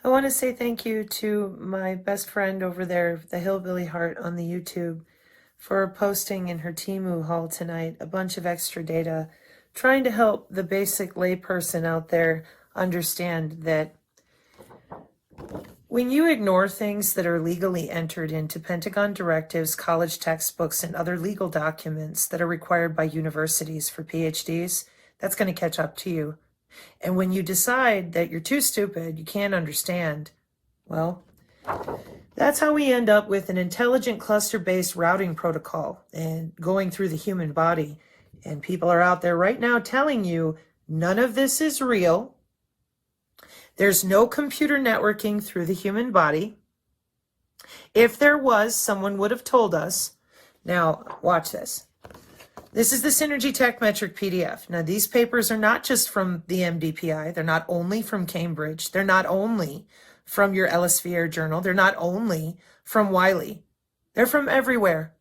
I want to say thank you to my best friend over there, the Hillbilly Heart on the YouTube, for posting in her Temu haul tonight a bunch of extra data, trying to help the basic layperson out there understand that when you ignore things that are legally entered into Pentagon directives, college textbooks, and other legal documents that are required by universities for PhDs, that's going to catch up to you. And when you decide that you're too stupid, you can't understand, well, that's how we end up with an intelligent cluster-based routing protocol and going through the human body. And people are out there right now telling you none of this is real. There's no computer networking through the human body. If there was, someone would have told us. Now, watch this. This is the Synergy Tech Metric PDF. Now, these papers are not just from the MDPI. They're not only from Cambridge. They're not only from your Elsevier journal. They're not only from Wiley. They're from everywhere.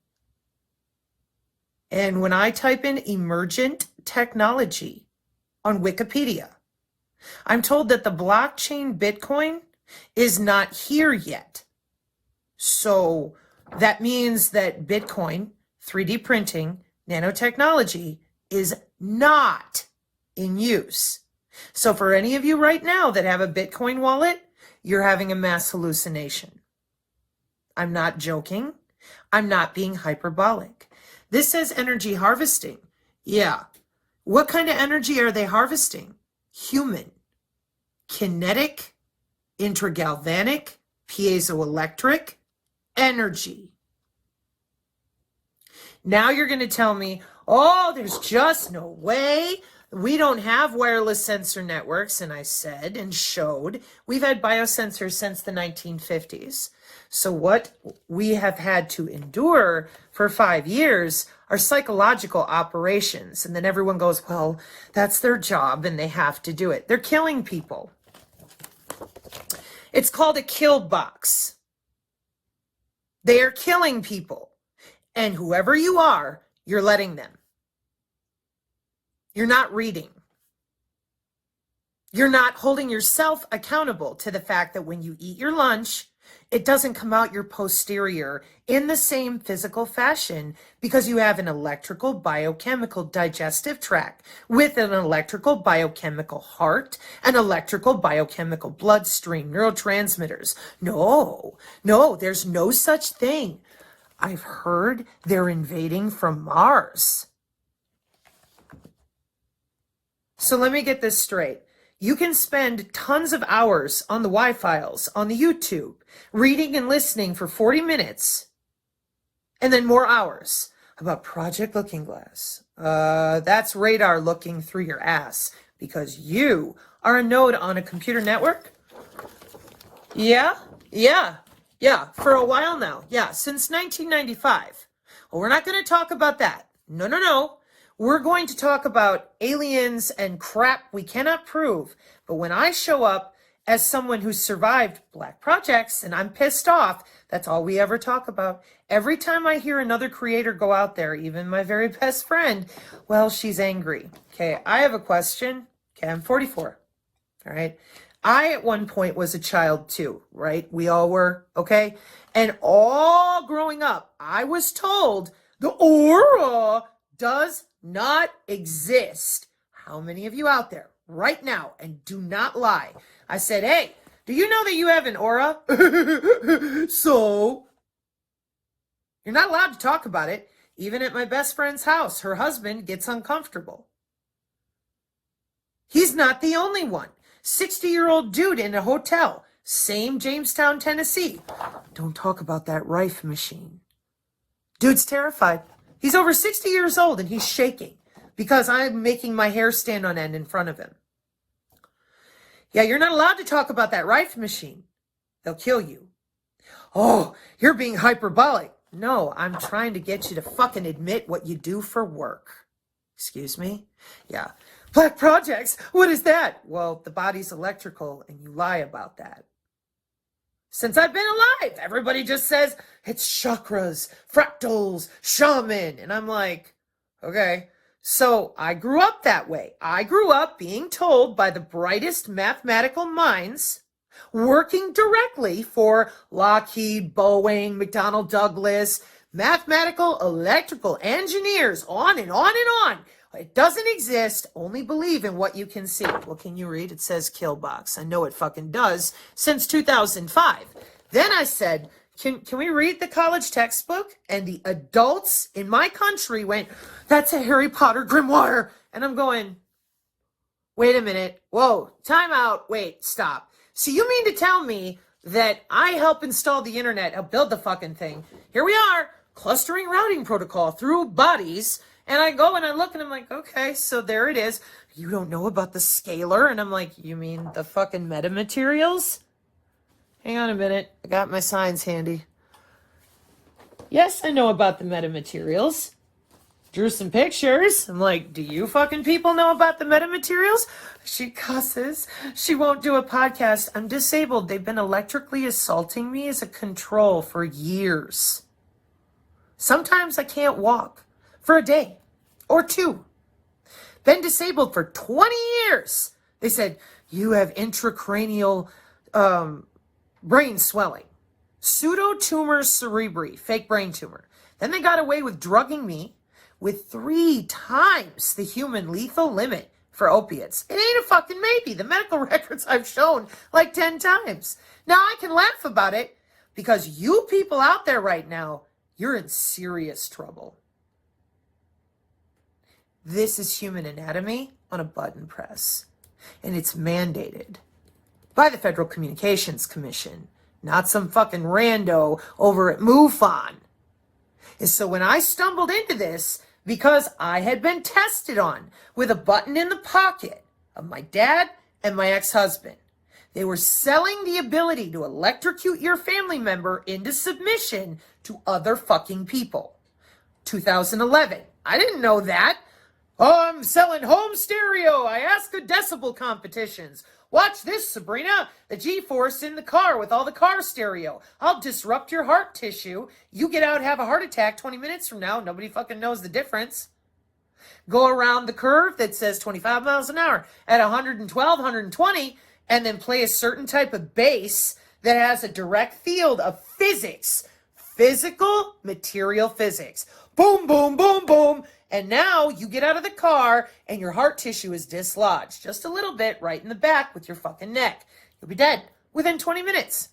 And when I type in emergent technology on Wikipedia, I'm told that the blockchain Bitcoin is not here yet. So that means that Bitcoin, 3D printing, nanotechnology is not in use. So for any of you right now that have a Bitcoin wallet, you're having a mass hallucination. I'm not joking. I'm not being hyperbolic. This says energy harvesting. Yeah. What kind of energy are they harvesting? Human, kinetic, intragalvanic, piezoelectric energy. Now you're going to tell me, oh, there's just no way. We don't have wireless sensor networks. And I said and showed we've had biosensors since the 1950s. So what we have had to endure for 5 years are psychological operations. And then everyone goes, well, that's their job and they have to do it. They're killing people. It's called a kill box. They are killing people. And whoever you are, you're letting them. You're not reading. You're not holding yourself accountable to the fact that when you eat your lunch, it doesn't come out your posterior in the same physical fashion because you have an electrical biochemical digestive tract with an electrical biochemical heart, an electrical biochemical bloodstream, neurotransmitters. No, there's no such thing. I've heard they're invading from Mars. So let me get this straight. You can spend tons of hours on the Wi-Files, on the YouTube, reading and listening for 40 minutes, and then more hours about Project Looking Glass. That's radar looking through your ass because you are a node on a computer network. Yeah, for a while now. Yeah, since 1995. Well, we're not going to talk about that. No. We're going to talk about aliens and crap we cannot prove. But when I show up as someone who survived black projects and I'm pissed off, that's all we ever talk about. Every time I hear another creator go out there, even my very best friend, well, she's angry. Okay, I have a question. Okay, I'm 44. All right. I, at one point, was a child too, right? We all were, okay? And all growing up, I was told the aura does not exist. How many of you out there right now, and do not lie? I said, hey, do you know that you have an aura? So, you're not allowed to talk about it. Even at my best friend's house, her husband gets uncomfortable. He's not the only one. 60-year-old dude in a hotel, same Jamestown, Tennessee. Don't talk about that Rife machine. Dude's terrified. He's over 60 years old and he's shaking because I'm making my hair stand on end in front of him. Yeah, you're not allowed to talk about that Rife machine. They'll kill you. Oh, you're being hyperbolic. No, I'm trying to get you to fucking admit what you do for work. Excuse me? Yeah. Black projects? What is that? Well, the body's electrical and you lie about that. Since I've been alive, everybody just says it's chakras, fractals, shaman. And I'm like, okay. So I grew up that way. I grew up being told by the brightest mathematical minds working directly for Lockheed, Boeing, McDonnell Douglas, mathematical, electrical engineers, on and on and on. It doesn't exist. Only believe in what you can see. Well, can you read? It says kill box. I know it fucking does since 2005. Then I said, can we read the college textbook? And the adults in my country went, that's a Harry Potter grimoire. And I'm going, wait a minute. Whoa, time out. Wait, stop. So you mean to tell me that I help install the internet, help build the fucking thing? Here we are, clustering routing protocol through bodies. And I go and I look and I'm like, okay, so there it is. You don't know about the scalar? And I'm like, you mean the fucking metamaterials? Hang on a minute. I got my signs handy. Yes, I know about the metamaterials. Drew some pictures. I'm like, do you fucking people know about the metamaterials? She cusses. She won't do a podcast. I'm disabled. They've been electrically assaulting me as a control for years. Sometimes I can't walk for a day or two. Been disabled for 20 years. They said, you have intracranial brain swelling. Pseudotumor cerebri, fake brain tumor. Then they got away with drugging me with 3 times the human lethal limit for opiates. It ain't a fucking maybe. The medical records I've shown like 10 times. Now I can laugh about it because you people out there right now, you're in serious trouble. This is human anatomy on a button press. And it's mandated by the Federal Communications Commission, not some fucking rando over at MUFON. And so when I stumbled into this, because I had been tested on with a button in the pocket of my dad and my ex-husband, they were selling the ability to electrocute your family member into submission to other fucking people. 2011. I didn't know that. Oh, I'm selling home stereo. I ask a decibel competitions. Watch this, Sabrina. The G-force in the car with all the car stereo. I'll disrupt your heart tissue. You get out, have a heart attack 20 minutes from now. Nobody fucking knows the difference. Go around the curve that says 25 miles an hour at 112, 120, and then play a certain type of bass that has a direct field of physics. Physical material physics. Boom, boom, boom, boom. And now you get out of the car and your heart tissue is dislodged just a little bit right in the back with your fucking neck. You'll be dead within 20 minutes.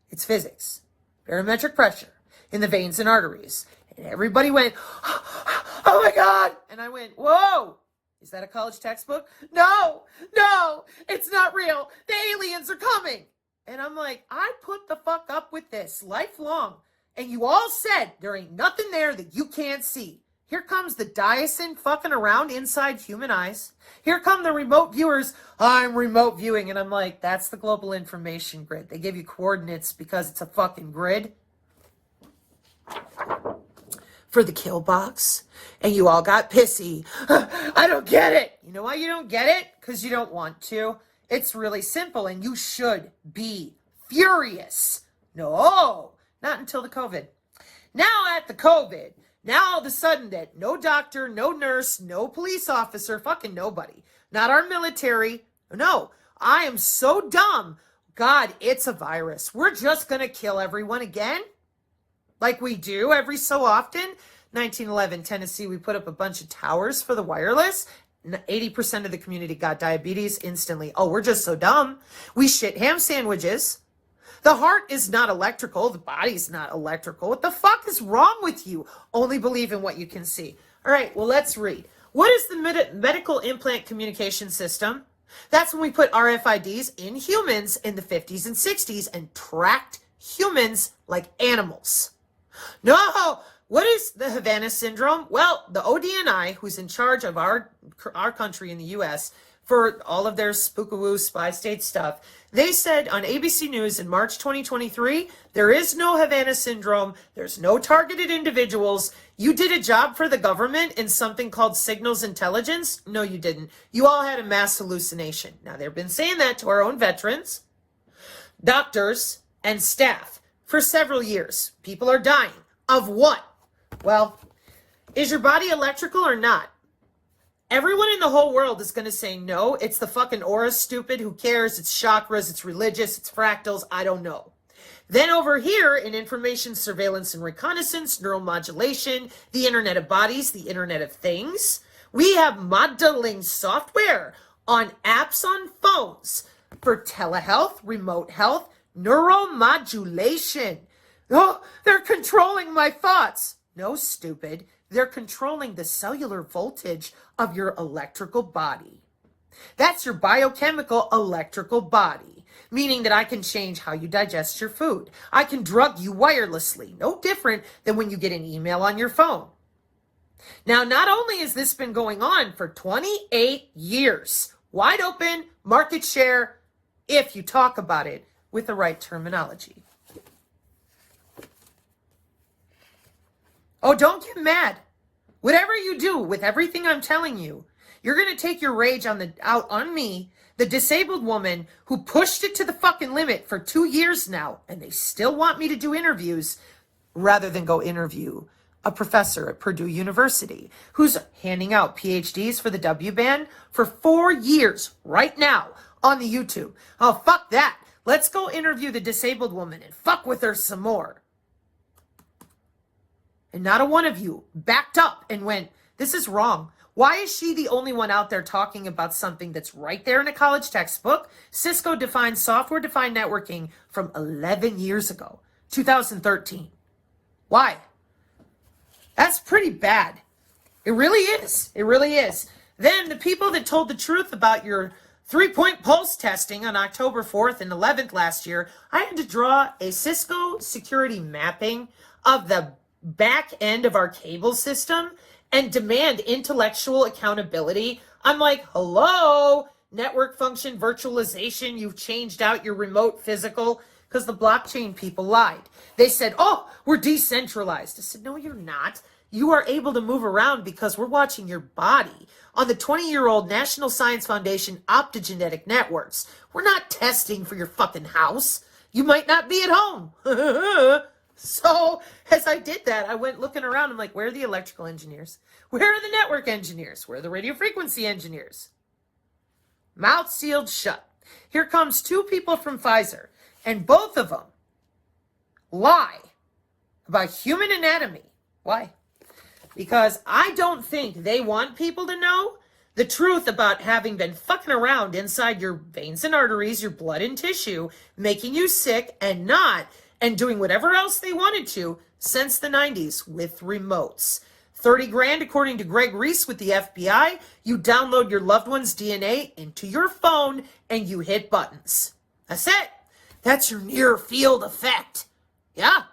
It's physics. Barometric pressure in the veins and arteries. And everybody went, oh my God. And I went, whoa. Is that a college textbook? No, it's not real. The aliens are coming. And I'm like, I put the fuck up with this lifelong. And you all said there ain't nothing there that you can't see. Here comes the Dyson fucking around inside human eyes. Here come the remote viewers. I'm remote viewing. And I'm like, that's the global information grid. They give you coordinates because it's a fucking grid for the kill box. And you all got pissy. I don't get it. You know why you don't get it? Because you don't want to. It's really simple and you should be furious. No, not until the COVID. Now at the COVID. Now all of a sudden that no doctor, no nurse, no police officer, fucking nobody, not our military. No, I am so dumb. God, it's a virus. We're just going to kill everyone again like we do every so often. 1911, Tennessee, we put up a bunch of towers for the wireless. 80% of the community got diabetes instantly. Oh, we're just so dumb. We shit ham sandwiches. The heart is not electrical. The body's not electrical. What the fuck is wrong with you? Only believe in what you can see. All right, well, let's read. What is the medical implant communication system? That's when we put RFIDs in humans in the 50s and 60s and tracked humans like animals. No, what is the Havana syndrome? Well, the ODNI, who's in charge of our country in the U.S., for all of their spookawoo spy state stuff, they said on ABC News in March 2023, there is no Havana syndrome. There's no targeted individuals. You did a job for the government in something called signals intelligence. No, you didn't. You all had a mass hallucination. Now, they've been saying that to our own veterans, doctors, and staff for several years. People are dying. Of what? Well, is your body electrical or not? Everyone in the whole world is going to say, no, it's the fucking aura, stupid. Who cares? It's chakras, it's religious, it's fractals. I don't know. Then over here in information surveillance and reconnaissance, neuromodulation, the Internet of Bodies, the Internet of Things, we have modeling software on apps on phones for telehealth, remote health, neuromodulation. Oh, they're controlling my thoughts. No, stupid. They're controlling the cellular voltage of your electrical body. That's your biochemical electrical body, meaning that I can change how you digest your food. I can drug you wirelessly, no different than when you get an email on your phone. Now, not only has this been going on for 28 years, wide open market share, if you talk about it with the right terminology. Oh, don't get mad. Whatever you do with everything I'm telling you, you're going to take your rage out on me, the disabled woman who pushed it to the fucking limit for 2 years now, and they still want me to do interviews rather than go interview a professor at Purdue University who's handing out PhDs for the W-band for 4 years right now on the YouTube. Oh, fuck that. Let's go interview the disabled woman and fuck with her some more. And not a one of you backed up and went, this is wrong. Why is she the only one out there talking about something that's right there in a college textbook? Cisco defined software-defined networking from 11 years ago, 2013. Why? That's pretty bad. It really is. It really is. Then the people that told the truth about your 3-point pulse testing on October 4th and 11th last year, I had to draw a Cisco security mapping of the back end of our cable system and demand intellectual accountability. I'm like, hello, network function virtualization, you've changed out your remote physical, because the blockchain people lied. They said, oh, we're decentralized. I said, no, you're not. You are able to move around because we're watching your body on the 20-year-old National Science Foundation optogenetic networks. We're not testing for your fucking house. You might not be at home. So as I did that, I went looking around. I'm like, where are the electrical engineers? Where are the network engineers? Where are the radio frequency engineers? Mouth sealed shut. Here comes 2 people from Pfizer, and both of them lie about human anatomy. Why? Because I don't think they want people to know the truth about having been fucking around inside your veins and arteries, your blood and tissue, making you sick and doing whatever else they wanted to since the 90s with remotes. 30 grand, according to Greg Reese with the FBI. You download your loved one's DNA into your phone and you hit buttons. That's it. That's your near field effect. Yeah.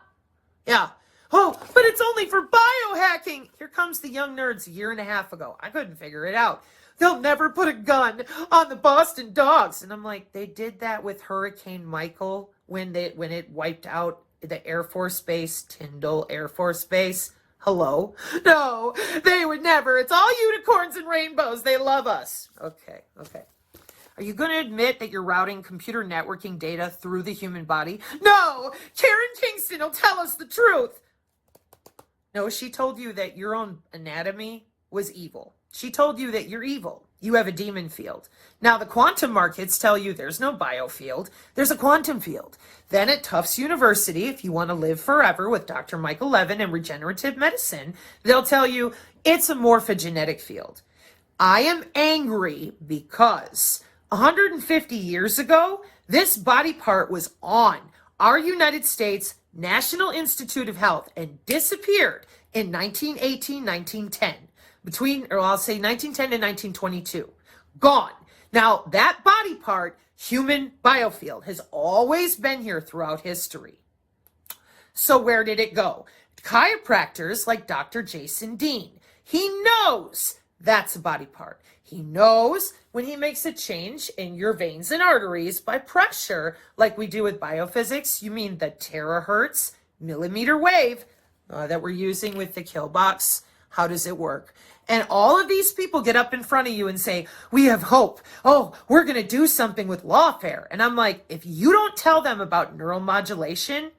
Yeah. Oh, but it's only for biohacking. Here comes the young nerds a year and a half ago. I couldn't figure it out. They'll never put a gun on the Boston dogs. And I'm like, they did that with Hurricane Michael when it wiped out the Air Force Base, Tyndall Air Force Base. Hello? No, they would never. It's all unicorns and rainbows. They love us. Okay. Are you going to admit that you're routing computer networking data through the human body? No, Karen Kingston will tell us the truth. No, she told you that your own anatomy was evil. She told you that you're evil. You have a demon field. Now, the quantum markets tell you there's no biofield. There's a quantum field. Then at Tufts University, if you want to live forever with Dr. Michael Levin and regenerative medicine, they'll tell you it's a morphogenetic field. I am angry because 150 years ago, this body part was on our United States National Institute of Health and disappeared in 1918, 1910. I'll say 1910 and 1922. Gone. Now, that body part, human biofield, has always been here throughout history. So where did it go? Chiropractors like Dr. Jason Dean. He knows that's a body part. He knows when he makes a change in your veins and arteries by pressure, like we do with biophysics. You mean the terahertz millimeter wave that we're using with the Killbox? How does it work? And all of these people get up in front of you and say, we have hope. Oh, we're going to do something with lawfare. And I'm like, if you don't tell them about neuromodulation,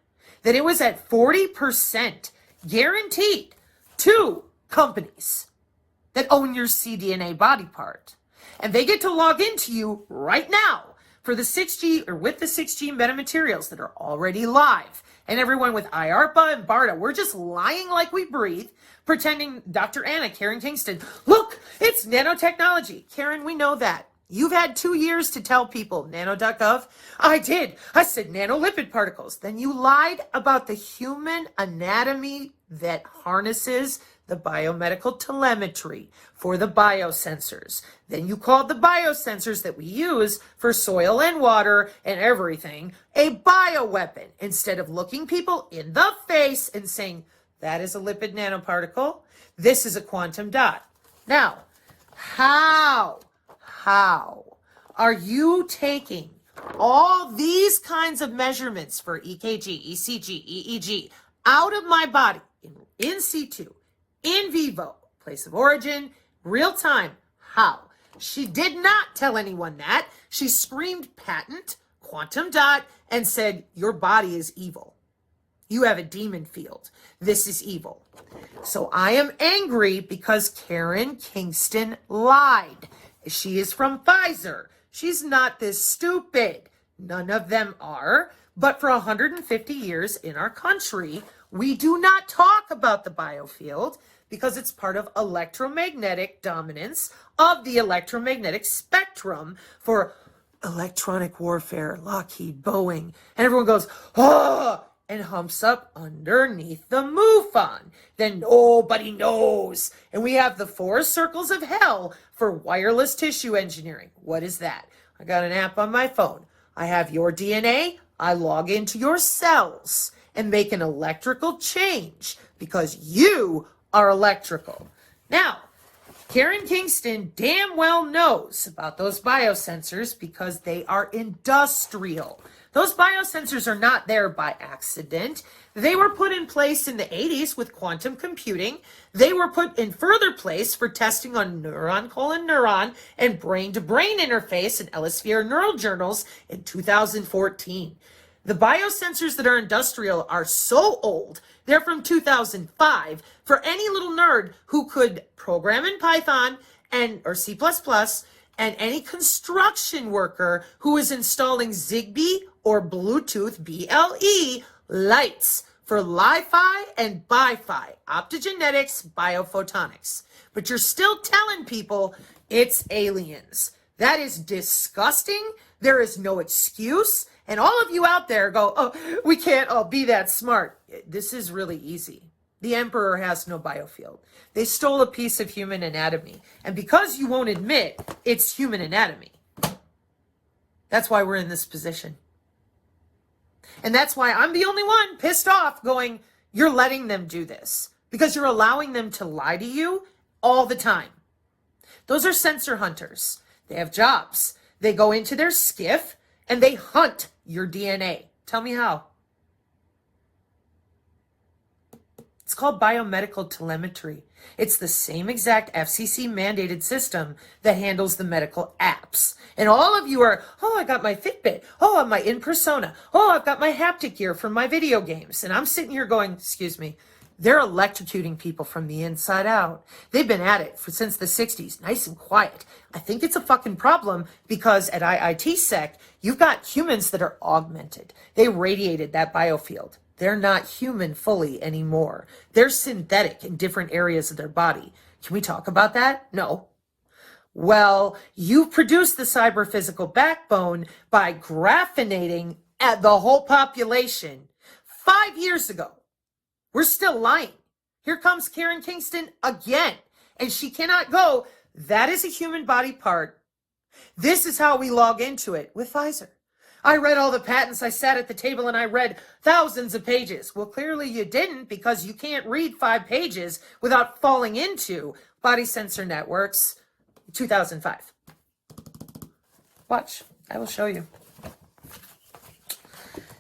that it was at 40% guaranteed to companies. that own your cDNA body part. And they get to log into you right now for the 6G or with the 6G metamaterials that are already live. And everyone with IARPA and BARDA, we're just lying like we breathe, pretending Dr. Anna, Karen Kingston, look, it's nanotechnology. Karen, we know that. You've had 2 years to tell people nano.gov. I did. I said nanolipid particles. Then you lied about the human anatomy that harnesses the biomedical telemetry for the biosensors. Then you called the biosensors that we use for soil and water and everything a bioweapon instead of looking people in the face and saying, that is a lipid nanoparticle. This is a quantum dot. Now, how are you taking all these kinds of measurements for EKG, ECG, EEG out of my body in situ, in vivo, place of origin, real time? How? She did not tell anyone that. She screamed patent, quantum dot, and said, your body is evil. You have a demon field. This is evil. So I am angry because Karen Kingston lied. She is from Pfizer. She's not this stupid. None of them are. But for 150 years in our country, we do not talk about the biofield because it's part of electromagnetic dominance of the electromagnetic spectrum for electronic warfare, Lockheed, Boeing. And everyone goes, oh, and humps up underneath the MUFON. Then nobody knows. And we have the 4 circles of hell for wireless tissue engineering. What is that? I got an app on my phone. I have your DNA. I log into your cells and make an electrical change because you are electrical. Now, Karen Kingston damn well knows about those biosensors because they are industrial. Those biosensors are not there by accident. They were put in place in the 80s with quantum computing. They were put in further place for testing on neuron and brain-to-brain interface in Elsevier Neural Journals in 2014. The biosensors that are industrial are so old, they're from 2005. For any little nerd who could program in Python or C++, and any construction worker who is installing Zigbee or Bluetooth BLE lights for Li-Fi and Bi-Fi, optogenetics, biophotonics. But you're still telling people it's aliens. That is disgusting. There is no excuse. And all of you out there go, oh, we can't all be that smart. This is really easy. The emperor has no biofield. They stole a piece of human anatomy. And because you won't admit it's human anatomy, that's why we're in this position. And that's why I'm the only one pissed off going, you're letting them do this. Because you're allowing them to lie to you all the time. Those are sensor hunters. They have jobs. They go into their skiff and they hunt your DNA. Tell me how. It's called biomedical telemetry. It's the same exact FCC mandated system that handles the medical apps. And all of you are, oh, I got my Fitbit. Oh, my in persona. Oh, I've got my haptic gear from my video games. And I'm sitting here going, excuse me, they're electrocuting people from the inside out. They've been at it since the 60s, nice and quiet. I think it's a fucking problem because at IIT-Sec, you've got humans that are augmented. They radiated that biofield. They're not human fully anymore. They're synthetic in different areas of their body. Can we talk about that? No. Well, you produced the cyber-physical backbone by graphinating at the whole population 5 years ago. We're still lying. Here comes Karen Kingston again. And she cannot go, that is a human body part. This is how we log into it with Pfizer. I read all the patents. I sat at the table and I read thousands of pages. Well, clearly you didn't because you can't read 5 pages without falling into Body Sensor Networks 2005. Watch. I will show you.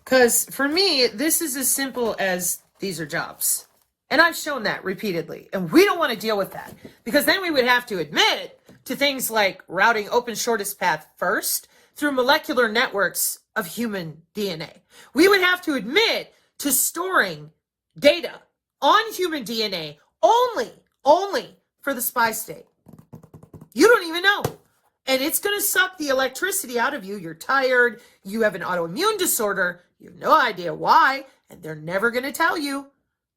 Because for me, this is as simple as these are jobs. And I've shown that repeatedly. And we don't want to deal with that because then we would have to admit to things like routing open shortest path first through molecular networks of human DNA. We would have to admit to storing data on human DNA only for the spy state. You don't even know. And it's going to suck the electricity out of you. You're tired. You have an autoimmune disorder. You have no idea why. And they're never going to tell you,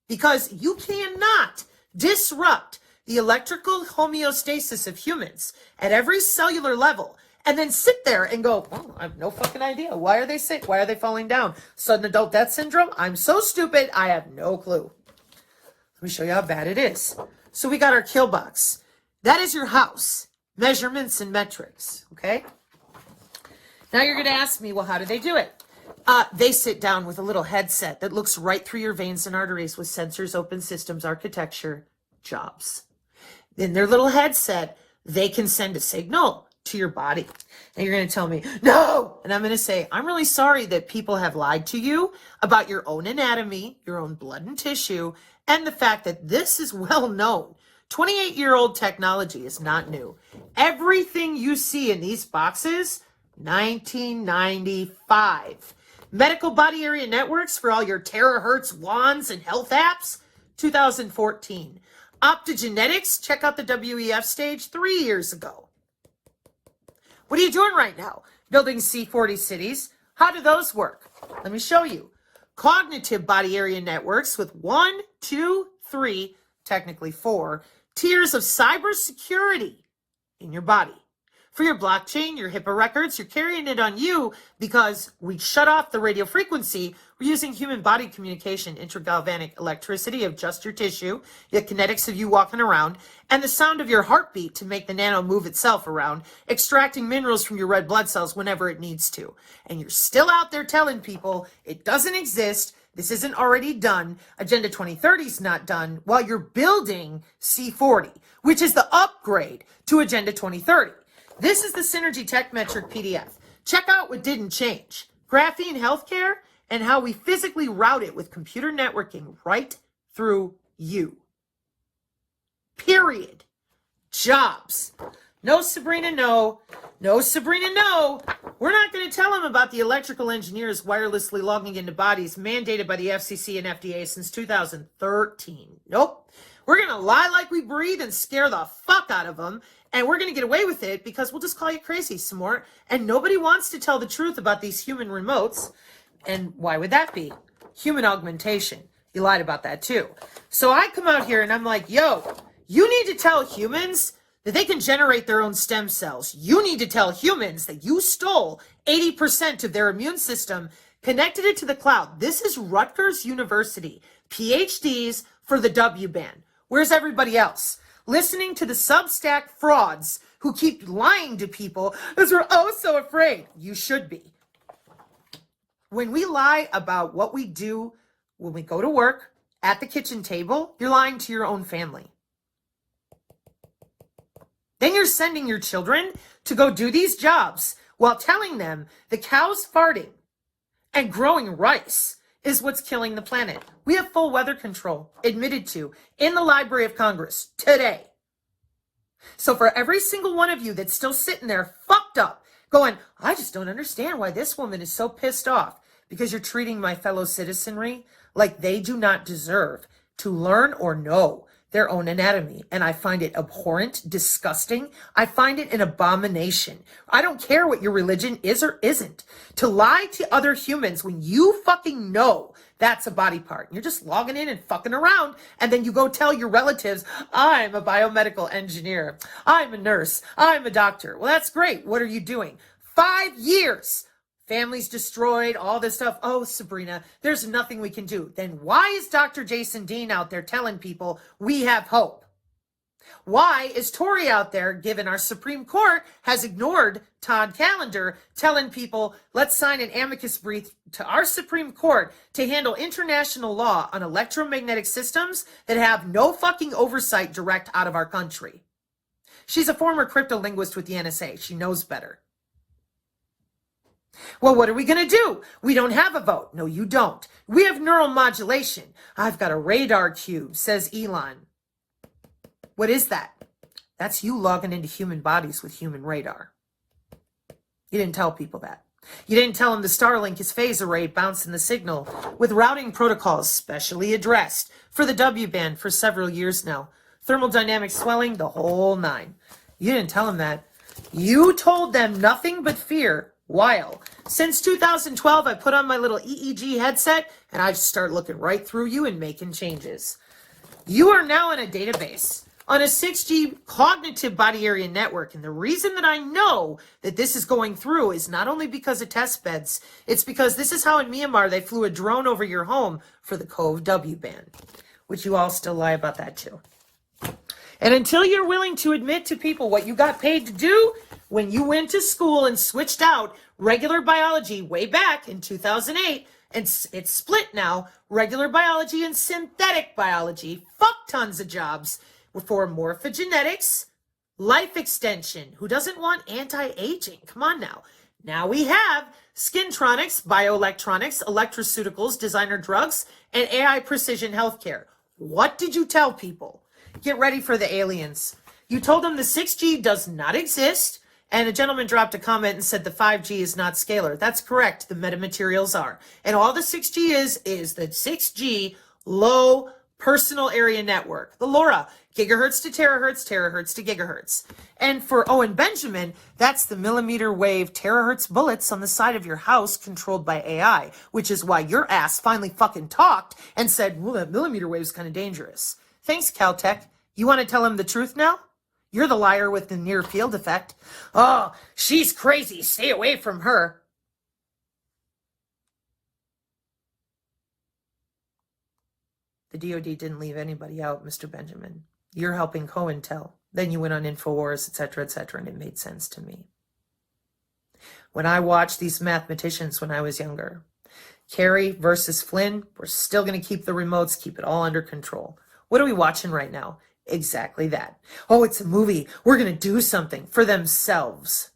because you cannot disrupt the electrical homeostasis of humans at every cellular level and then sit there and go, oh, I have no fucking idea. Why are they sick? Why are they falling down? Sudden adult death syndrome? I'm so stupid. I have no clue. Let me show you how bad it is. So we got our kill box. That is your house. Measurements and metrics. Okay? Now you're going to ask me, well, how do they do it? They sit down with a little headset that looks right through your veins and arteries with sensors, open systems, architecture, jobs. In their little headset, they can send a signal to your body. And you're going to tell me, no! And I'm going to say, I'm really sorry that people have lied to you about your own anatomy, your own blood and tissue, and the fact that this is well known. 28-year-old technology is not new. Everything you see in these boxes, 1995. Medical body area networks for all your terahertz wands and health apps, 2014. Optogenetics, check out the WEF stage 3 years ago. What are you doing right now? Building C40 cities. How do those work? Let me show you. Cognitive body area networks with 1, 2, 3, technically 4, tiers of cybersecurity in your body. For your blockchain, your HIPAA records, you're carrying it on you because we shut off the radio frequency. We're using human body communication, intragalvanic electricity of just your tissue, the kinetics of you walking around, and the sound of your heartbeat to make the nano move itself around, extracting minerals from your red blood cells whenever it needs to. And you're still out there telling people it doesn't exist. This isn't already done. Agenda 2030 is not done while you're building C40, which is the upgrade to Agenda 2030. This is the Synergy Tech Metric PDF. Check out what didn't change. Graphene healthcare and how we physically route it with computer networking right through you. Period. Jobs. No, Sabrina, no. No, Sabrina, no. We're not going to tell them about the electrical engineers wirelessly logging into bodies mandated by the FCC and FDA since 2013. Nope. We're going to lie like we breathe and scare the fuck out of them. And we're going to get away with it because we'll just call you crazy some more. And nobody wants to tell the truth about these human remotes. And why would that be? Human augmentation. You lied about that too. So I come out here and I'm like, yo, you need to tell humans that they can generate their own stem cells. You need to tell humans that you stole 80% of their immune system, connected it to the cloud. This is Rutgers University. PhDs for the W band. Where's everybody else? Listening to the Substack frauds who keep lying to people because we're oh so afraid. You should be. When we lie about what we do when we go to work at the kitchen table, you're lying to your own family. Then you're sending your children to go do these jobs while telling them the cows farting and growing rice is what's killing the planet. We have full weather control, admitted to, in the Library of Congress today. So for every single one of you that's still sitting there fucked up, going, I just don't understand why this woman is so pissed off, because you're treating my fellow citizenry like they do not deserve to learn or know their own anatomy. And I find it abhorrent, disgusting. I find it an abomination. I don't care what your religion is or isn't. To lie to other humans when you fucking know that's a body part. You're just logging in and fucking around. And then you go tell your relatives, I'm a biomedical engineer. I'm a nurse. I'm a doctor. Well, that's great. What are you doing? 5 years. Families destroyed, all this stuff. Oh, Sabrina, there's nothing we can do. Then why is Dr. Jason Dean out there telling people we have hope? Why is Tory out there, given our Supreme Court has ignored Todd Callender, telling people, let's sign an amicus brief to our Supreme Court to handle international law on electromagnetic systems that have no fucking oversight direct out of our country? She's a former cryptolinguist with the NSA. She knows better. Well, what are we going to do? We don't have a vote. No, you don't. We have neural modulation. I've got a radar cube, says Elon. What is that? That's you logging into human bodies with human radar. You didn't tell people that. You didn't tell them the Starlink is phase array bouncing the signal with routing protocols specially addressed for the W band for several years now. Thermodynamic swelling, the whole nine. You didn't tell them that. You told them nothing but fear. While since 2012, I put on my little EEG headset and I just start looking right through you and making changes. You are now in a database on a 6G cognitive body area network. And the reason that I know that this is going through is not only because of test beds, it's because this is how in Myanmar they flew a drone over your home for the Cove W ban, which you all still lie about that too. And until you're willing to admit to people what you got paid to do when you went to school and switched out regular biology way back in 2008, and it's split now, regular biology and synthetic biology, fuck tons of jobs for morphogenetics, life extension. Who doesn't want anti-aging? Come on now. Now we have skintronics, bioelectronics, electroceuticals, designer drugs, and AI precision healthcare. What did you tell people? Get ready for the aliens. You told them the 6G does not exist, and a gentleman dropped a comment and said the 5G is not scalar. That's correct. The metamaterials are. And all the 6G is the 6G low personal area network. The LoRa, gigahertz to terahertz, terahertz to gigahertz. And for Owen Benjamin, that's the millimeter wave terahertz bullets on the side of your house controlled by AI, which is why your ass finally fucking talked and said, well, that millimeter wave is kind of dangerous. Thanks, Caltech. You want to tell him the truth now? You're the liar with the near field effect. Oh, she's crazy. Stay away from her. The DOD didn't leave anybody out, Mr. Benjamin. You're helping Cohen tell. Then you went on InfoWars, etc., and it made sense to me. When I watched these mathematicians when I was younger, Kerry versus Flynn, we're still going to keep the remotes, keep it all under control. What are we watching right now? Exactly that. Oh, it's a movie. We're going to do something for themselves.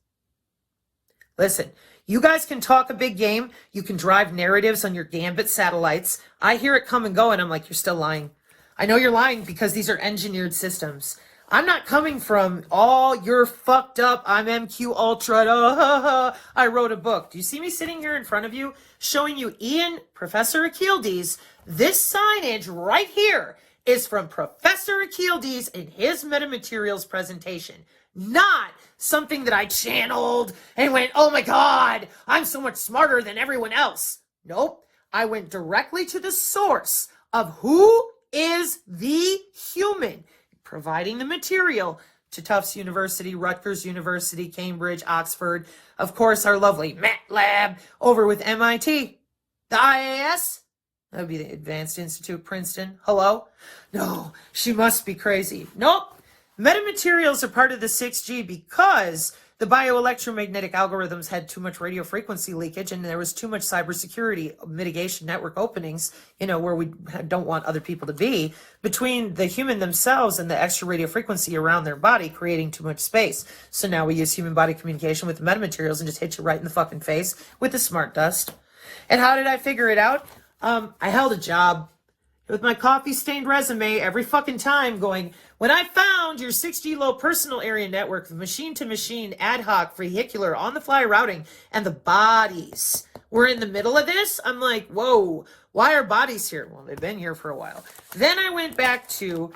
Listen, you guys can talk a big game. You can drive narratives on your Gambit satellites. I hear it come and go, and I'm like, you're still lying. I know you're lying because these are engineered systems. I'm not coming from, oh, you're fucked up. I'm MQ Ultra. I wrote a book. Do you see me sitting here in front of you showing you Ian, Professor Achildes? This signage right here is from Professor Achildes in his metamaterials presentation, not something that I channeled and went, oh my God, I'm so much smarter than everyone else. Nope. I went directly to the source of who is the human providing the material to Tufts University, Rutgers University, Cambridge, Oxford, of course, our lovely MATLAB over with MIT, the IAS. That would be the Advanced Institute, Princeton. Hello? No, she must be crazy. Nope. Metamaterials are part of the 6G because the bioelectromagnetic algorithms had too much radio frequency leakage and there was too much cybersecurity mitigation network openings, where we don't want other people to be, between the human themselves and the extra radio frequency around their body, creating too much space. So now we use human body communication with the metamaterials and just hit you right in the fucking face with the smart dust. And how did I figure it out? I held a job with my coffee-stained resume every fucking time going, when I found your 6G low personal area network, the machine-to-machine, ad hoc, vehicular, on-the-fly routing, and the bodies were in the middle of this, I'm like, whoa, why are bodies here? Well, they've been here for a while. Then I went back to,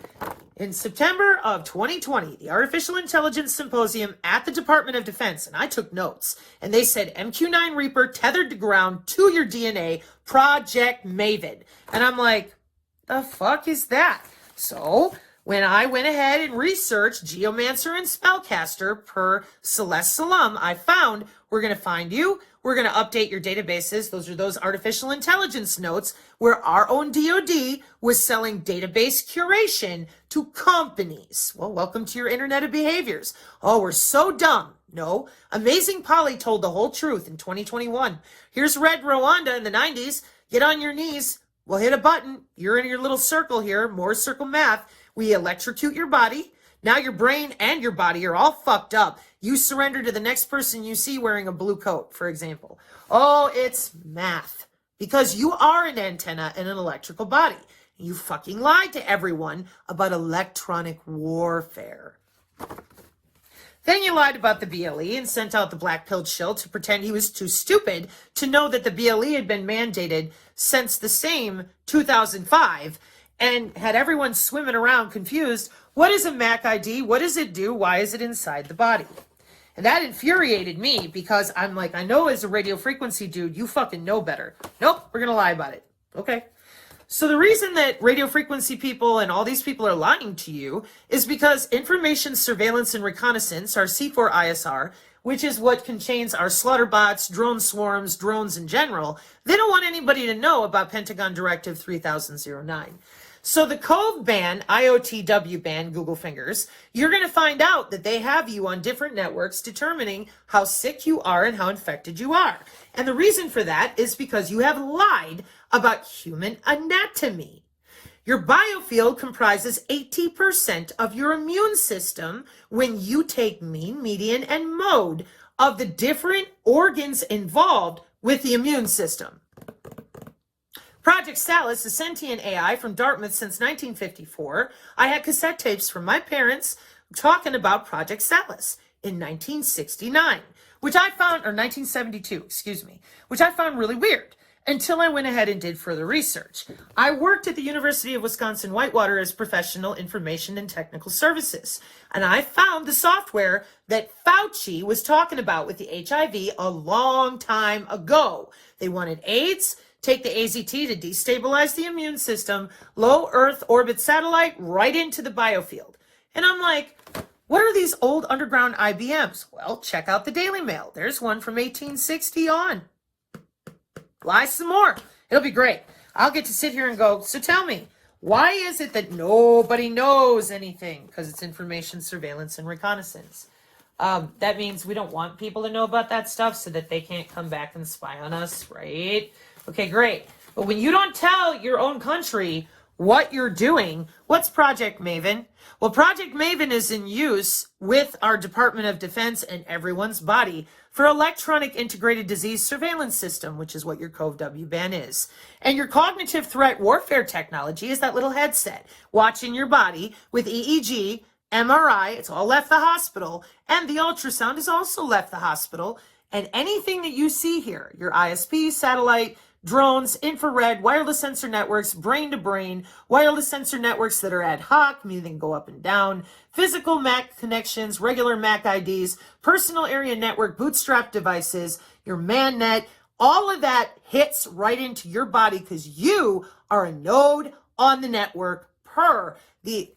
in September of 2020, the Artificial Intelligence Symposium at the Department of Defense, and I took notes, and they said MQ-9 Reaper tethered to ground to your DNA, Project Maven. And I'm like, the fuck is that? So when I went ahead and researched Geomancer and Spellcaster per Celeste Salam, I found we're going to find you. We're going to update your databases. Those are those artificial intelligence notes where our own DOD was selling database curation to companies. Well, welcome to your Internet of Behaviors. Oh, we're so dumb. No, Amazing Polly told the whole truth in 2021. Here's Red Rwanda in the 90s. Get on your knees. We'll hit a button. You're in your little circle here, more circle math. We electrocute your body. Now your brain and your body are all fucked up. You surrender to the next person you see wearing a blue coat, for example. Oh, it's math. Because you are an antenna in an electrical body. You fucking lied to everyone about electronic warfare. Then you lied about the BLE and sent out the black-pilled shill to pretend he was too stupid to know that the BLE had been mandated since the same 2005 and had everyone swimming around confused. What is a MAC ID? What does it do? Why is it inside the body? And that infuriated me because I'm like, I know as a radio frequency dude, you fucking know better. Nope, we're going to lie about it. Okay. So the reason that radio frequency people and all these people are lying to you is because information surveillance and reconnaissance, our C4ISR, which is what contains our slaughter bots, drone swarms, drones in general, they don't want anybody to know about Pentagon Directive 3009. So the COVE ban, IOTW ban, Google fingers, you're going to find out that they have you on different networks determining how sick you are and how infected you are. And the reason for that is because you have lied about human anatomy. Your biofield comprises 80% of your immune system when you take mean, median, and mode of the different organs involved with the immune system. Project Salus, a sentient AI from Dartmouth since 1954. I had cassette tapes from my parents talking about Project Salus in 1969, which I found, or 1972, excuse me, which I found really weird until I went ahead and did further research. I worked at the University of Wisconsin-Whitewater as professional information and technical services, and I found the software that Fauci was talking about with the HIV a long time ago. They wanted AIDS, take the AZT to destabilize the immune system, low Earth orbit satellite right into the biofield. And I'm like, what are these old underground IBMs? Well, check out the Daily Mail. There's one from 1860 on. Lie some more. It'll be great. I'll get to sit here and go, so tell me, why is it that nobody knows anything? Because it's information surveillance and reconnaissance. That means we don't want people to know about that stuff so that they can't come back and spy on us, right? Okay, great. But when you don't tell your own country what you're doing, what's Project Maven? Well, Project Maven is in use with our Department of Defense and everyone's body for electronic integrated disease surveillance system, which is what your COVE-W ban is. And your cognitive threat warfare technology is that little headset watching your body with EEG, MRI, it's all left the hospital, and the ultrasound is also left the hospital. And anything that you see here, your ISP, satellite, drones, infrared, wireless sensor networks, brain-to-brain, wireless sensor networks that are ad hoc, meaning they can go up and down, physical MAC connections, regular MAC IDs, personal area network, bootstrap devices, your ManNet, all of that hits right into your body because you are a node on the network per the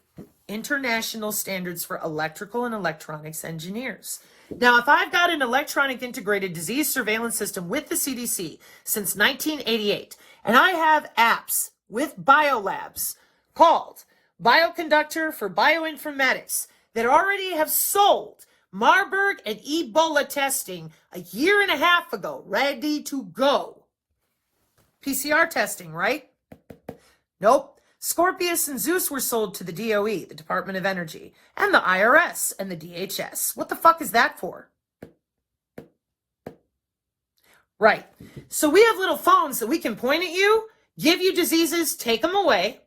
international standards for electrical and electronics engineers. Now, if I've got an electronic integrated disease surveillance system with the CDC since 1988, and I have apps with biolabs called Bioconductor for Bioinformatics that already have sold Marburg and Ebola testing a year and a half ago, ready to go. PCR testing, right? Nope. Scorpius and Zeus were sold to the DOE, the Department of Energy, and the IRS and the DHS. What the fuck is that for? Right. So we have little phones that we can point at you, give you diseases, take them away.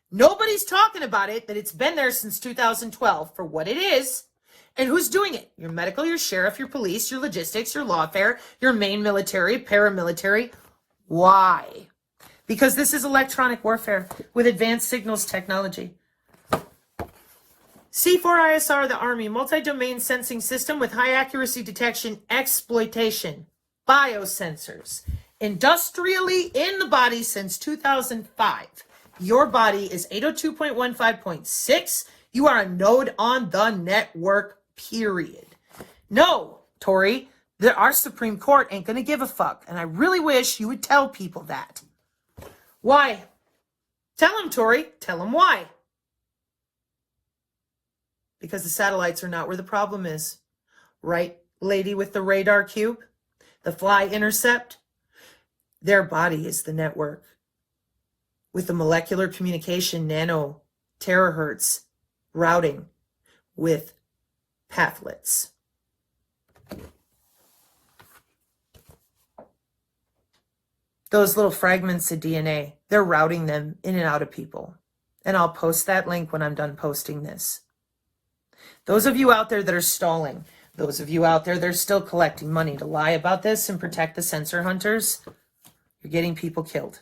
Nobody's talking about it, that it's been there since 2012 for what it is. And who's doing it? Your medical, your sheriff, your police, your logistics, your lawfare, your main military, paramilitary. Why? Because this is electronic warfare with advanced signals technology. C4ISR, the Army, multi-domain sensing system with high accuracy detection, exploitation, biosensors, industrially in the body since 2005. Your body is 802.15.6. You are a node on the network, period. No, Tori, our Supreme Court ain't going to give a fuck. And I really wish you would tell people that. Why? Tell him, Tori. Tell him why. Because the satellites are not where the problem is. Right, lady with the radar cube? The fly intercept? Their body is the network. With the molecular communication nano terahertz routing with pathlets. Those little fragments of DNA, they're routing them in and out of people. And I'll post that link when I'm done posting this. Those of you out there that are stalling, those of you out there that are still collecting money to lie about this and protect the censor hunters, you're getting people killed.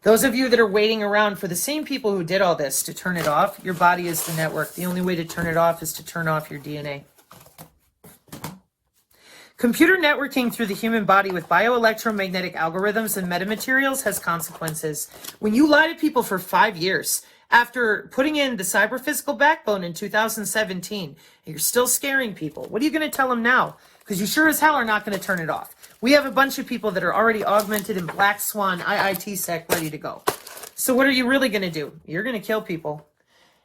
Those of you that are waiting around for the same people who did all this to turn it off, your body is the network. The only way to turn it off is to turn off your DNA. Computer networking through the human body with bioelectromagnetic algorithms and metamaterials has consequences. When you lie to people for 5 years, after putting in the cyber-physical backbone in 2017, and you're still scaring people, what are you going to tell them now? Because you sure as hell are not going to turn it off. We have a bunch of people that are already augmented in Black Swan, IIT-SEC, ready to go. So what are you really going to do? You're going to kill people.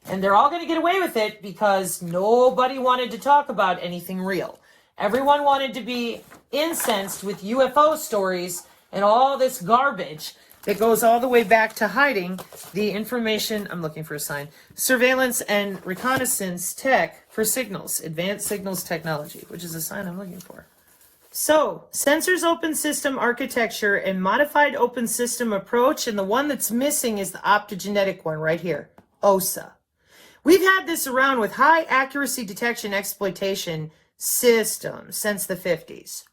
And they're all going to get away with it because nobody wanted to talk about anything real. Everyone wanted to be incensed with UFO stories and all this garbage that goes all the way back to hiding the information. I'm looking for a sign. Surveillance and reconnaissance tech for signals, advanced signals technology, which is a sign I'm looking for. So, sensors open system architecture and modified open system approach, and the one that's missing is the optogenetic one right here, OSA. We've had this around with high accuracy detection exploitation systems since the 50s.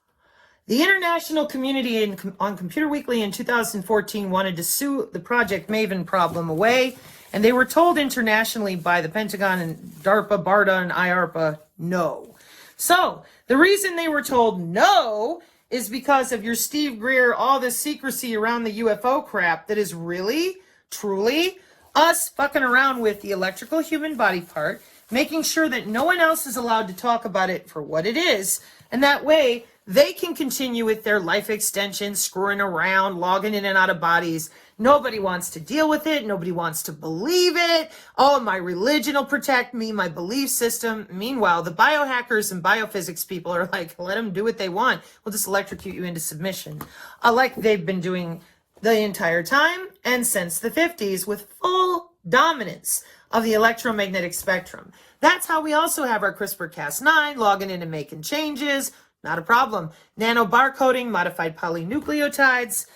The international community on Computer Weekly in 2014 wanted to sue the Project Maven problem away, and they were told internationally by the Pentagon and DARPA, BARDA, and IARPA, no. So, the reason they were told no is because of your Steve Greer, all this secrecy around the UFO crap that is really, truly us fucking around with the electrical human body part, making sure that no one else is allowed to talk about it for what it is, and that way they can continue with their life extension, screwing around, logging in and out of bodies. Nobody wants to deal with it. Nobody wants to believe it. Oh, my religion will protect me, my belief system. Meanwhile, the biohackers and biophysics people are like, let them do what they want. We'll just electrocute you into submission. Like they've been doing the entire time and since the 50s with full dominance of the electromagnetic spectrum. That's how we also have our CRISPR-Cas9, logging in and making changes. Not a problem. Nano barcoding, modified polynucleotides.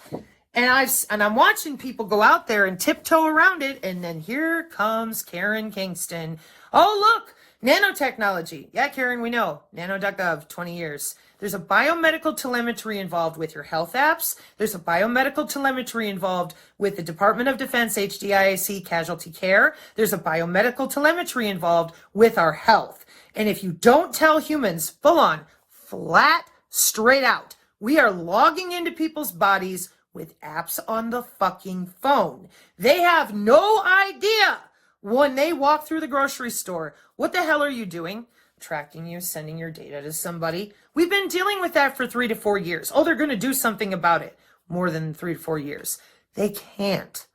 And I'm watching people go out there and tiptoe around it, and then here comes Karen Kingston. Oh, look, nanotechnology. Yeah, Karen, we know. Nano.gov, 20 years. There's a biomedical telemetry involved with your health apps. There's a biomedical telemetry involved with the Department of Defense, HDIAC, casualty care. There's a biomedical telemetry involved with our health. And if you don't tell humans, full on, flat, straight out, we are logging into people's bodies with apps on the fucking phone. They have no idea when they walk through the grocery store. What the hell are you doing? Tracking you, sending your data to somebody. We've been dealing with that for 3 to 4 years. Oh, they're going to do something about it. More than 3 to 4 years. They can't.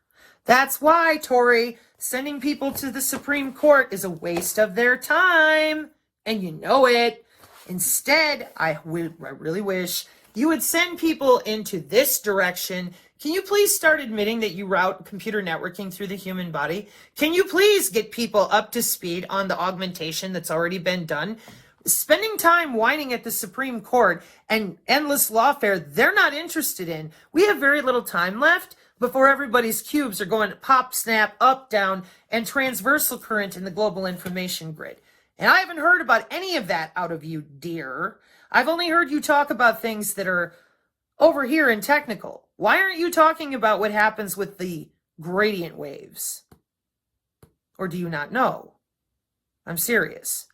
That's why, Tori, sending people to the Supreme Court is a waste of their time. And you know it. Instead, I really wish you would send people into this direction. Can you please start admitting that you route computer networking through the human body? Can you please get people up to speed on the augmentation that's already been done? Spending time whining at the Supreme Court and endless lawfare they're not interested in. We have very little time left before everybody's cubes are going pop, snap, up, down, and transversal current in the global information grid. And I haven't heard about any of that out of you, dear. I've only heard you talk about things that are over here in technical. Why aren't you talking about what happens with the gradient waves? Or do you not know? I'm serious.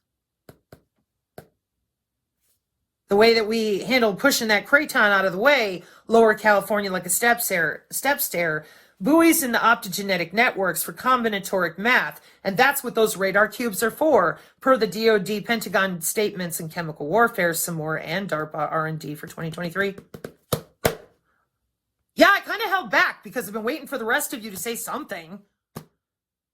The way that we handled pushing that craton out of the way, Lower California like a step stair, buoys in the optogenetic networks for combinatoric math, and that's what those radar cubes are for, per the DoD Pentagon statements and chemical warfare, some more, and DARPA R&D for 2023. Yeah, I kind of held back because I've been waiting for the rest of you to say something.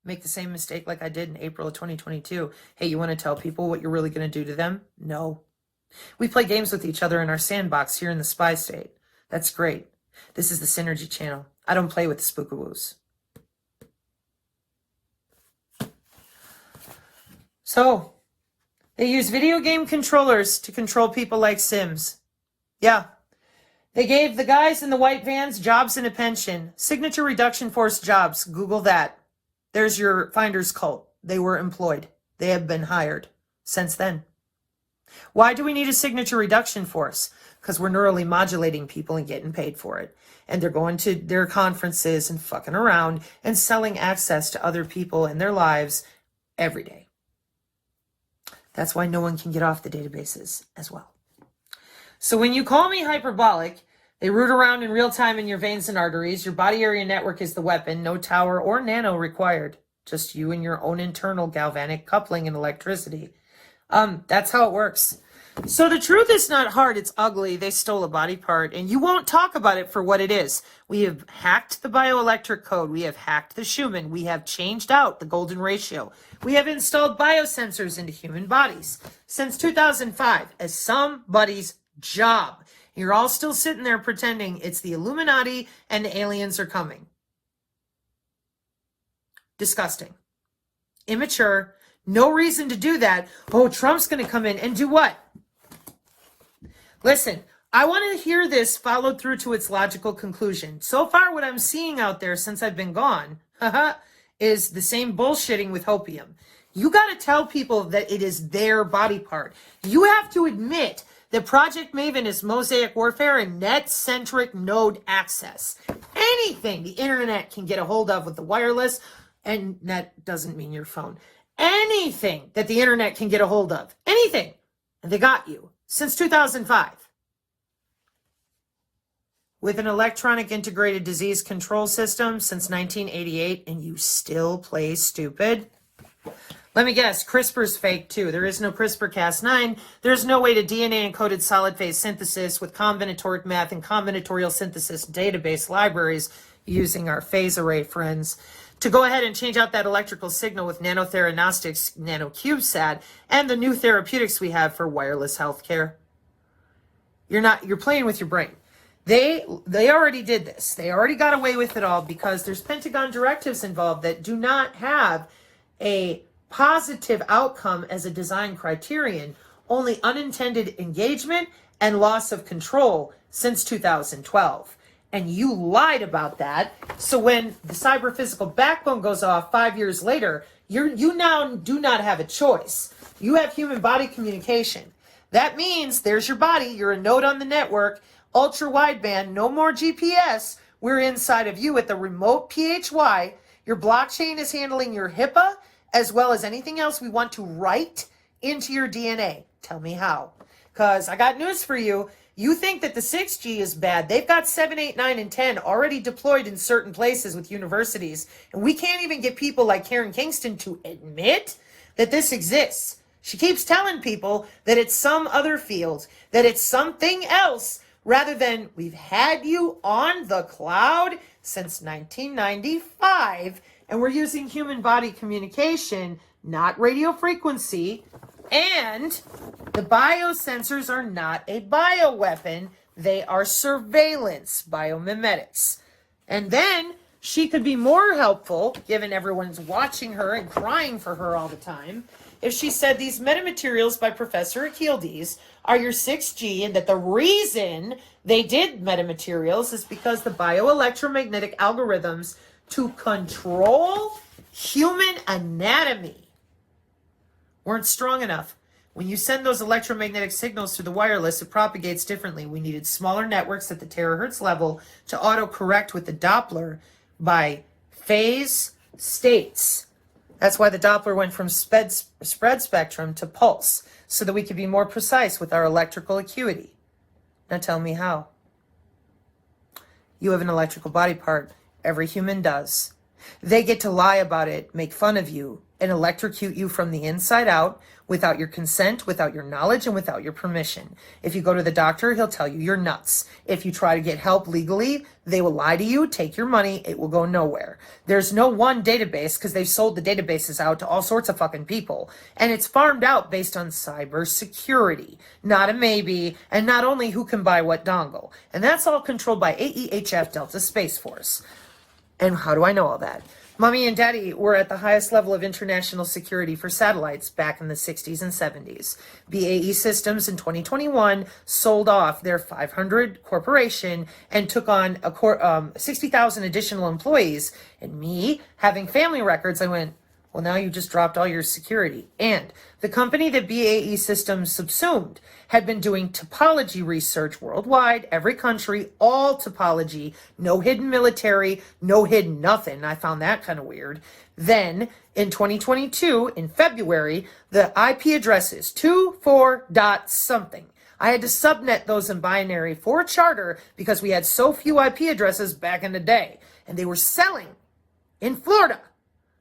Make the same mistake like I did in April of 2022. Hey, you want to tell people what you're really going to do to them? No. We play games with each other in our sandbox here in the spy state. That's great. This is the Synergy channel. I don't play with the spookawoos. So, they use video game controllers to control people like Sims. Yeah. They gave the guys in the white vans jobs and a pension. Signature Reduction Force jobs. Google that. There's your finder's cult. They were employed. They have been hired since then. Why do we need a signature reduction force? Because we're neurally modulating people and getting paid for it. And they're going to their conferences and fucking around and selling access to other people in their lives every day. That's why no one can get off the databases as well. So when you call me hyperbolic, they root around in real time in your veins and arteries. Your body area network is the weapon. No tower or nano required. Just you and your own internal galvanic coupling and electricity. That's how it works. So the truth is not hard, it's ugly. They stole a body part, and you won't talk about it for what it is. We have hacked the bioelectric code. We have hacked the Schumann. We have changed out the golden ratio. We have installed biosensors into human bodies since 2005 as somebody's job. You're all still sitting there pretending it's the Illuminati and the aliens are coming. Disgusting. Immature. No reason to do that. Oh, Trump's going to come in and do what? Listen, I want to hear this followed through to its logical conclusion. So far, what I'm seeing out there since I've been gone is the same bullshitting with hopium. You got to tell people that it is their body part. You have to admit that Project Maven is mosaic warfare and net-centric node access. Anything the internet can get a hold of with the wireless, and net doesn't mean your phone. Anything that the internet can get a hold of. Anything. And they got you. Since 2005. With an electronic integrated disease control system since 1988, and you still play stupid? Let me guess, CRISPR's fake too. There is no CRISPR-Cas9. There's no way to DNA-encoded solid phase synthesis with combinatoric math and combinatorial synthesis database libraries using our phase array friends to go ahead and change out that electrical signal with nanotheranostics, nanocubesat, and the new therapeutics we have for wireless healthcare. You're playing with your brain. They already did this. They already got away with it all because there's Pentagon directives involved that do not have a positive outcome as a design criterion, only unintended engagement and loss of control since 2012. And you lied about that. So when the cyber physical backbone goes off 5 years later, you now do not have a choice. You have human body communication. That means there's your body. You're a node on the network, ultra wideband, no more GPS. We're inside of you at the remote PHY. Your blockchain is handling your HIPAA as well as anything else we want to write into your DNA. Tell me how. Because I got news for you. You think that the 6G is bad. They've got 7, 8, 9, and 10 already deployed in certain places with universities. And we can't even get people like Karen Kingston to admit that this exists. She keeps telling people that it's some other field, that it's something else, rather than we've had you on the cloud since 1995, and we're using human body communication, not radio frequency, and the biosensors are not a bioweapon. They are surveillance biomimetics. And then she could be more helpful, given everyone's watching her and crying for her all the time, if she said these metamaterials by Professor Achildes are your 6G, and that the reason they did metamaterials is because the bioelectromagnetic algorithms to control human anatomy weren't strong enough. When you send those electromagnetic signals through the wireless, it propagates differently. We needed smaller networks at the terahertz level to auto-correct with the Doppler by phase states. That's why the Doppler went from spread spectrum to pulse, so that we could be more precise with our electrical acuity. Now tell me how. You have an electrical body part. Every human does. They get to lie about it, make fun of you, and electrocute you from the inside out without your consent, without your knowledge, and without your permission. If you go to the doctor, he'll tell you you're nuts. If you try to get help legally, they will lie to you, take your money, it will go nowhere. There's no one database because they've sold the databases out to all sorts of fucking people. And it's farmed out based on cybersecurity, not a maybe, and not only who can buy what dongle. And that's all controlled by AEHF Delta Space Force. And how do I know all that? Mommy and Daddy were at the highest level of international security for satellites back in the 60s and 70s. BAE Systems in 2021 sold off their 500 corporation and took on 60,000 additional employees. And me, having family records, I went, Well, now you just dropped all your security. And the company that BAE Systems subsumed had been doing topology research worldwide, every country, all topology, no hidden military, no hidden nothing. I found that kind of weird. Then in 2022, in February, the IP addresses 24 dot something. I had to subnet those in binary for charter because we had so few IP addresses back in the day. And they were selling in Florida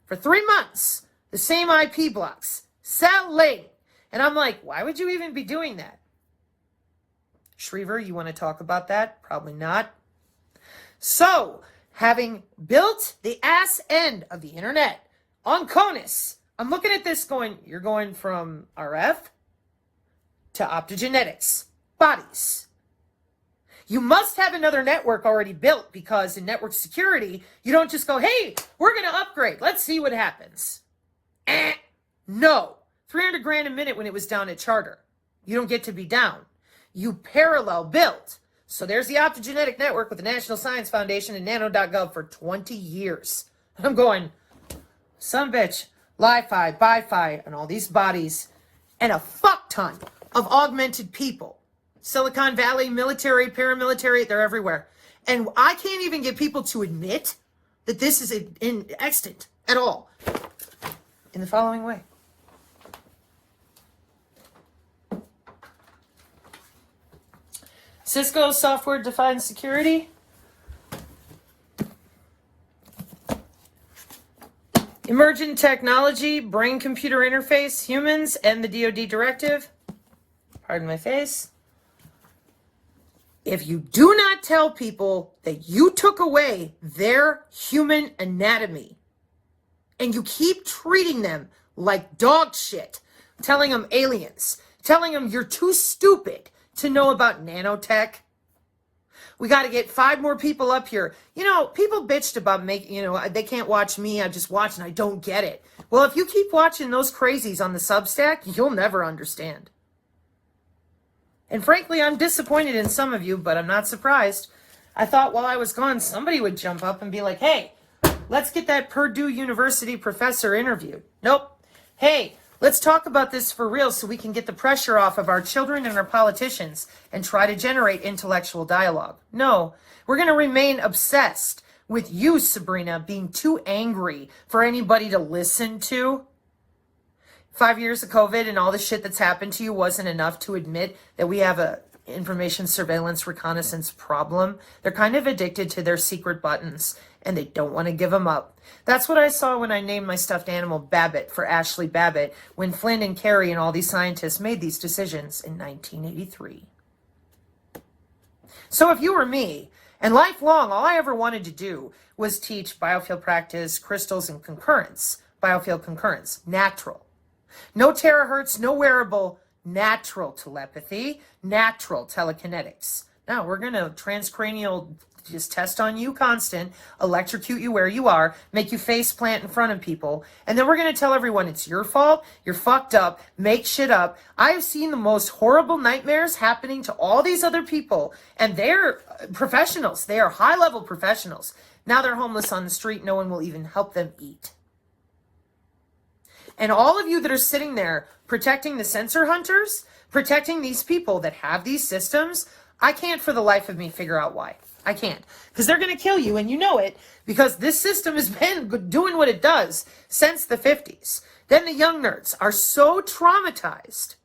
for 3 months the same IP blocks. Selling. And I'm like, why would you even be doing that? Schriever, you want to talk about that? Probably not. So, having built the ass end of the internet on CONUS, I'm looking at this going, you're going from RF to optogenetics, bodies. You must have another network already built because in network security, you don't just go, hey, we're going to upgrade. Let's see what happens. No. 300 grand a minute when it was down at charter. You don't get to be down. You parallel build. So there's the optogenetic network with the National Science Foundation and nano.gov for 20 years. I'm going, some bitch, Li-Fi, Bi-Fi, and all these bodies, and a fuck ton of augmented people. Silicon Valley, military, paramilitary, they're everywhere. And I can't even get people to admit that this is extant at all. In the following way. Cisco software-defined security. Emergent technology, brain-computer interface, humans, and the DoD directive. Pardon my face. If you do not tell people that you took away their human anatomy and you keep treating them like dog shit, telling them aliens, telling them you're too stupid to know about nanotech, we got to get 5 more people up here. You know, people bitched about they can't watch me. I just watch and I don't get it. Well, if you keep watching those crazies on the Substack, you'll never understand. And frankly, I'm disappointed in some of you, but I'm not surprised. I thought while I was gone, somebody would jump up and be like, hey, let's get that Purdue University professor interviewed. Nope. Hey, let's talk about this for real so we can get the pressure off of our children and our politicians and try to generate intellectual dialogue. No, we're going to remain obsessed with you, Sabrina, being too angry for anybody to listen to. 5 years of COVID and all the shit that's happened to you wasn't enough to admit that we have a information surveillance reconnaissance problem. They're kind of addicted to their secret buttons and they don't want to give them up. That's what I saw when I named my stuffed animal Babbitt for Ashley Babbitt when Flynn and Carey and all these scientists made these decisions in 1983. So if you were me, and lifelong, all I ever wanted to do was teach biofield practice, crystals, and concurrence. Biofield concurrence, natural. No terahertz, no wearable, natural telepathy, natural telekinetics. Now we're going to transcranial just test on you constant, electrocute you where you are, make you face plant in front of people, and then we're going to tell everyone it's your fault, you're fucked up, make shit up. I've seen the most horrible nightmares happening to all these other people, and they're professionals. They are high-level professionals. Now they're homeless on the street. No one will even help them eat. And all of you that are sitting there protecting the sensor hunters, protecting these people that have these systems, I can't for the life of me figure out why. I can't. Because they're going to kill you, and you know it, because this system has been doing what it does since the 50s. Then the young nerds are so traumatized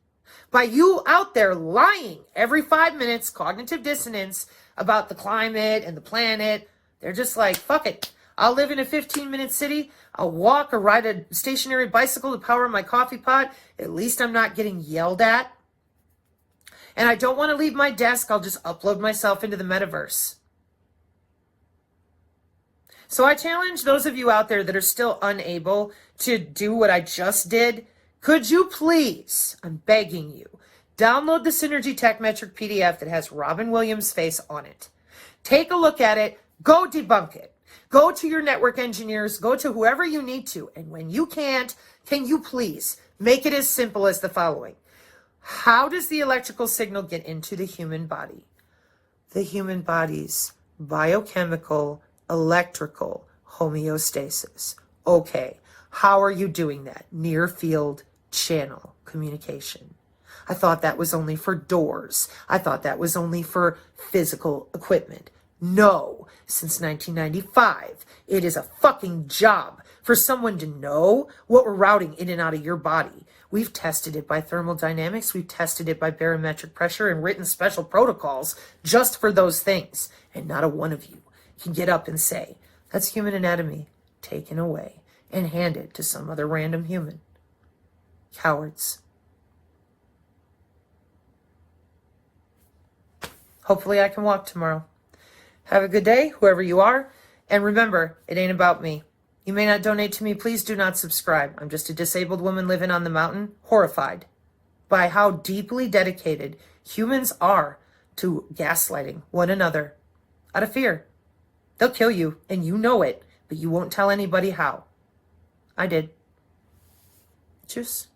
by you out there lying every 5 minutes, cognitive dissonance about the climate and the planet. They're just like, fuck it. I'll live in a 15-minute city. I'll walk or ride a stationary bicycle to power my coffee pot. At least I'm not getting yelled at. And I don't want to leave my desk. I'll just upload myself into the metaverse. So I challenge those of you out there that are still unable to do what I just did. Could you please, I'm begging you, download the Synergy Tech Metric PDF that has Robin Williams' face on it. Take a look at it. Go debunk it. Go to your network engineers, go to whoever you need to, and when you can't, can you please make it as simple as the following? How does the electrical signal get into the human body? The human body's biochemical, electrical homeostasis. Okay, How are you doing that? Near field channel communication. I thought that was only for doors. I thought that was only for physical equipment. No, since 1995, it is a fucking job for someone to know what we're routing in and out of your body. We've tested it by thermodynamics. We've tested it by barometric pressure and written special protocols just for those things. And not a one of you can get up and say, that's human anatomy taken away and handed to some other random human. Cowards. Hopefully I can walk tomorrow. Have a good day, whoever you are. And remember, it ain't about me. You may not donate to me. Please do not subscribe. I'm just a disabled woman living on the mountain, horrified by how deeply dedicated humans are to gaslighting one another out of fear. They'll kill you, and you know it, but you won't tell anybody how. I did. Tschüss.